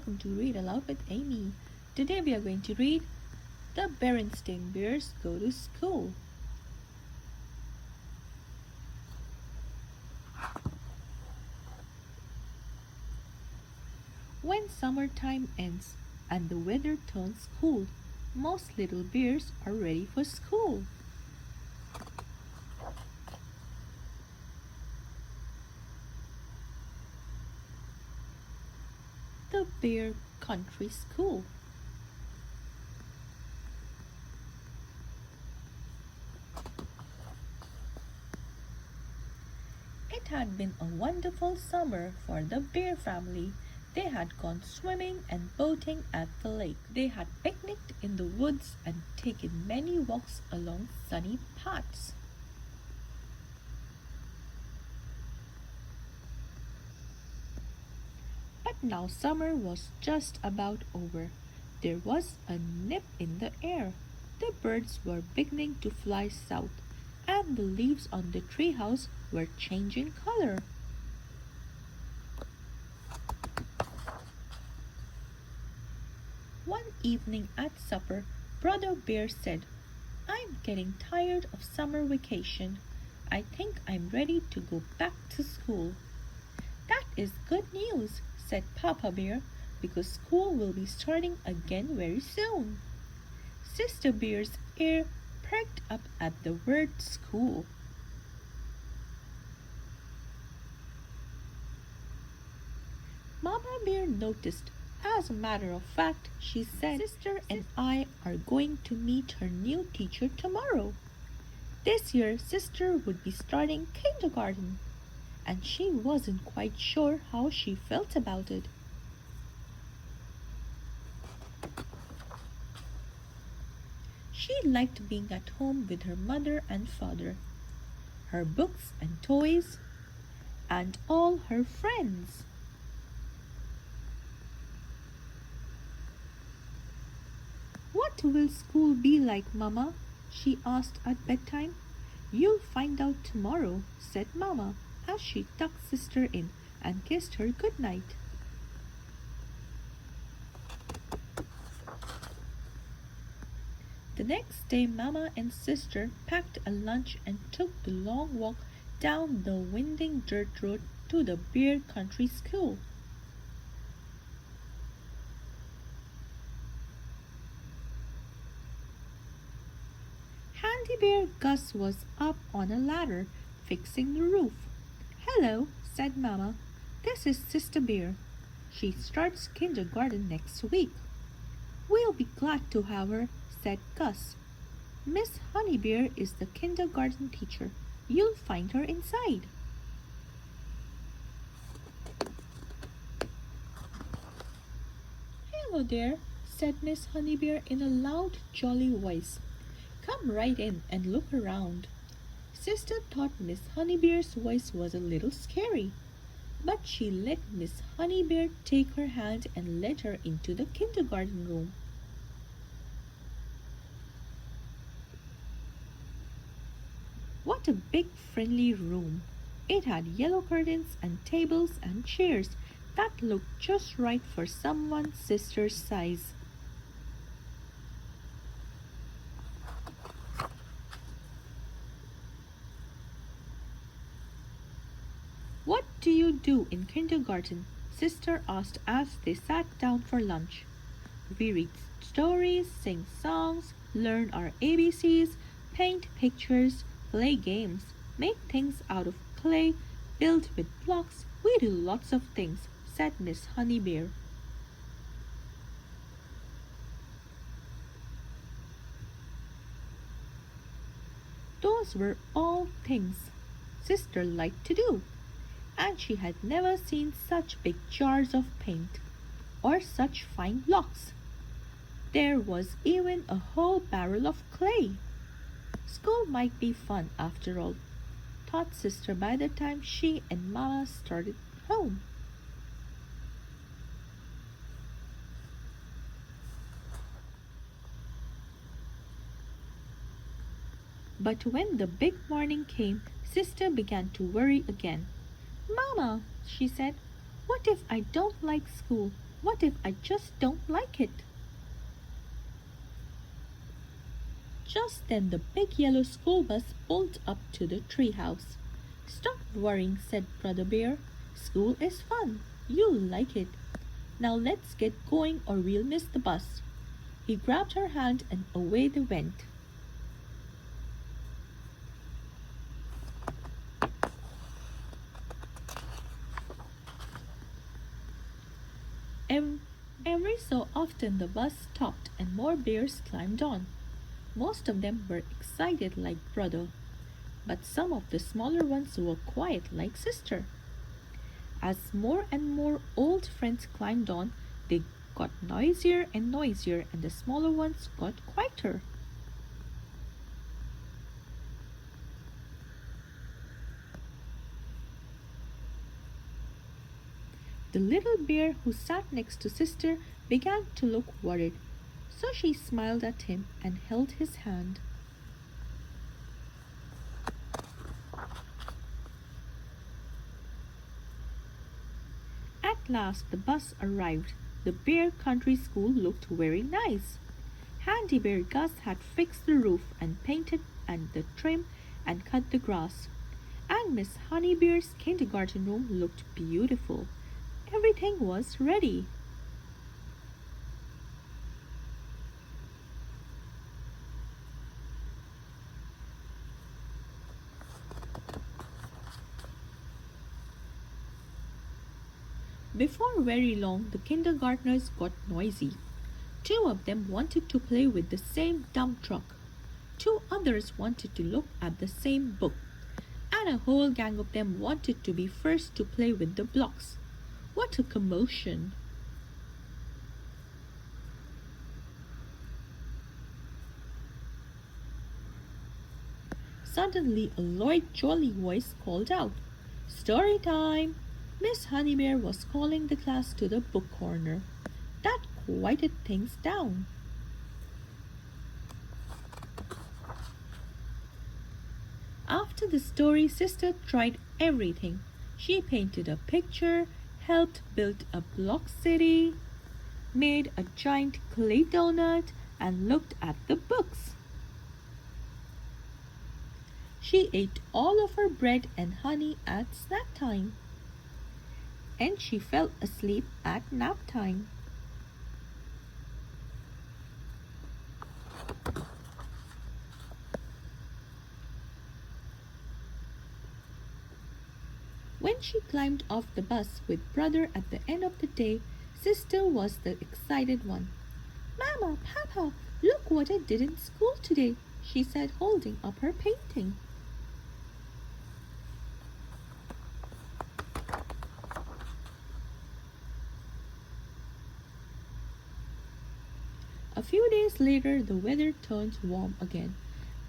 welcome to Read Aloud with Amy. Today we are going to read The Berenstain Bears Go to School. When summertime ends and the weather turns cool, most little bears are ready for school. The Bear Country School. It had been a wonderful summer for the Bear family. They had gone swimming and boating at the lake. They had picnicked in the woods and taken many walks along sunny paths. But now summer was just about over. There was a nip in the air. The birds were beginning to fly south, and the leaves on the treehouse were changing color. One evening at supper, Brother Bear said, "I'm getting tired of summer vacation. I think I'm ready to go back to school." "That is good news," said Papa Bear, "because school will be starting again very soon." Sister Bear's ear perked up at the word school. Mama Bear noticed. "As a matter of fact," she said, "Sister and I are going to meet her new teacher tomorrow. This year, Sister would be starting kindergarten," and she wasn't quite sure how she felt about it. She liked being at home with her mother and father, her books and toys, and all her friends. "What will school be like, Mama?" she asked at bedtime. "You'll find out tomorrow," said Mama, as she tucked Sister in and kissed her good night. The next day, Mama and Sister packed a lunch and took the long walk down the winding dirt road to the Bear Country School. Handy Bear Gus was up on a ladder, fixing the roof. "Hello," said Mama. "This is Sister Bear. She starts kindergarten next week." "We'll be glad to have her," said Gus. "Miss Honey Bear is the kindergarten teacher. You'll find her inside." "Hello there," said Miss Honey Bear in a loud, jolly voice. "Come right in and look around." Sister thought Miss Honey Bear's voice was a little scary, but she let Miss Honey Bear take her hand and led her into the kindergarten room. What a big, friendly room! It had yellow curtains and tables and chairs that looked just right for someone Sister's size. "What do you do in kindergarten?" Sister asked as they sat down for lunch. "We read stories, sing songs, learn our ABCs, paint pictures, play games, make things out of clay, build with blocks. We do lots of things," said Miss Honey Bear. Those were all things Sister liked to do, and she had never seen such big jars of paint, or such fine blocks. There was even a whole barrel of clay. School might be fun after all, thought Sister by the time she and Mama started home. But when the big morning came, Sister began to worry again. "Mama," she said, "what if I don't like school? What if I just don't like it? Just then the big yellow school bus pulled up to the treehouse. Stop worrying, said Brother Bear. School is fun. You'll like it. Now let's get going or we'll miss the bus. He grabbed her hand and away they went. Ev- Every so often the bus stopped and more bears climbed on. Most of them were excited like Brother, but some of the smaller ones were quiet like Sister. As more and more old friends climbed on, they got noisier and noisier, and the smaller ones got quieter. The little bear who sat next to Sister began to look worried, so she smiled at him and held his hand. At last the bus arrived. The Bear Country School looked very nice. Handy Bear Gus had fixed the roof and painted and the trim and cut the grass. And Miss Honey Bear's kindergarten room looked beautiful. Everything was ready. Before very long, the kindergartners got noisy. Two of them wanted to play with the same dump truck. Two others wanted to look at the same book. And a whole gang of them wanted to be first to play with the blocks. What a commotion! Suddenly a light, jolly voice called out, "Story time!" Miss Honeybear was calling the class to the book corner. That quieted things down. After the story, Sister tried everything. She painted a picture, helped build a block city, made a giant clay donut, and looked at the books. She ate all of her bread and honey at snack time, and she fell asleep at nap time. When she climbed off the bus with Brother at the end of the day, Sister was the excited one. "Mama, Papa, look what I did in school today," she said, holding up her painting. A few days later, the weather turned warm again,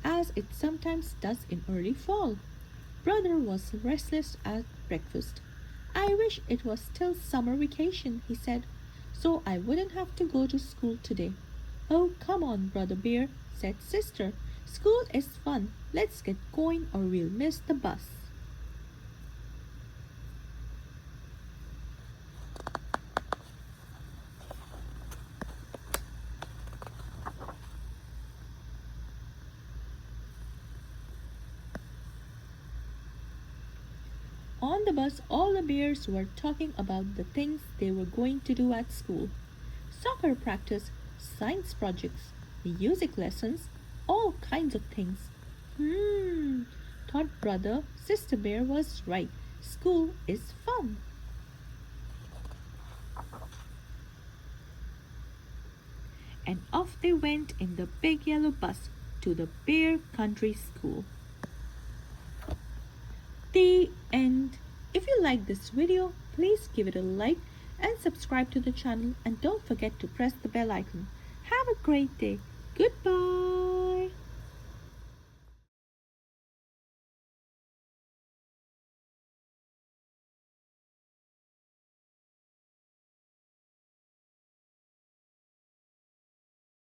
as it sometimes does in early fall. Brother was restless at breakfast. "I wish it was still summer vacation," he said, "so I wouldn't have to go to school today." "Oh, come on, Brother Bear," said Sister. "School is fun. Let's get going or we'll miss the bus." On the bus, all the bears were talking about the things they were going to do at school. Soccer practice, science projects, music lessons, all kinds of things. Thought Brother. Sister Bear was right. School is fun. And off they went in the big yellow bus to the Bear Country School. The end. If you like this video, please give it a like and subscribe to the channel, and don't forget to press the bell icon. Have a great day. Goodbye.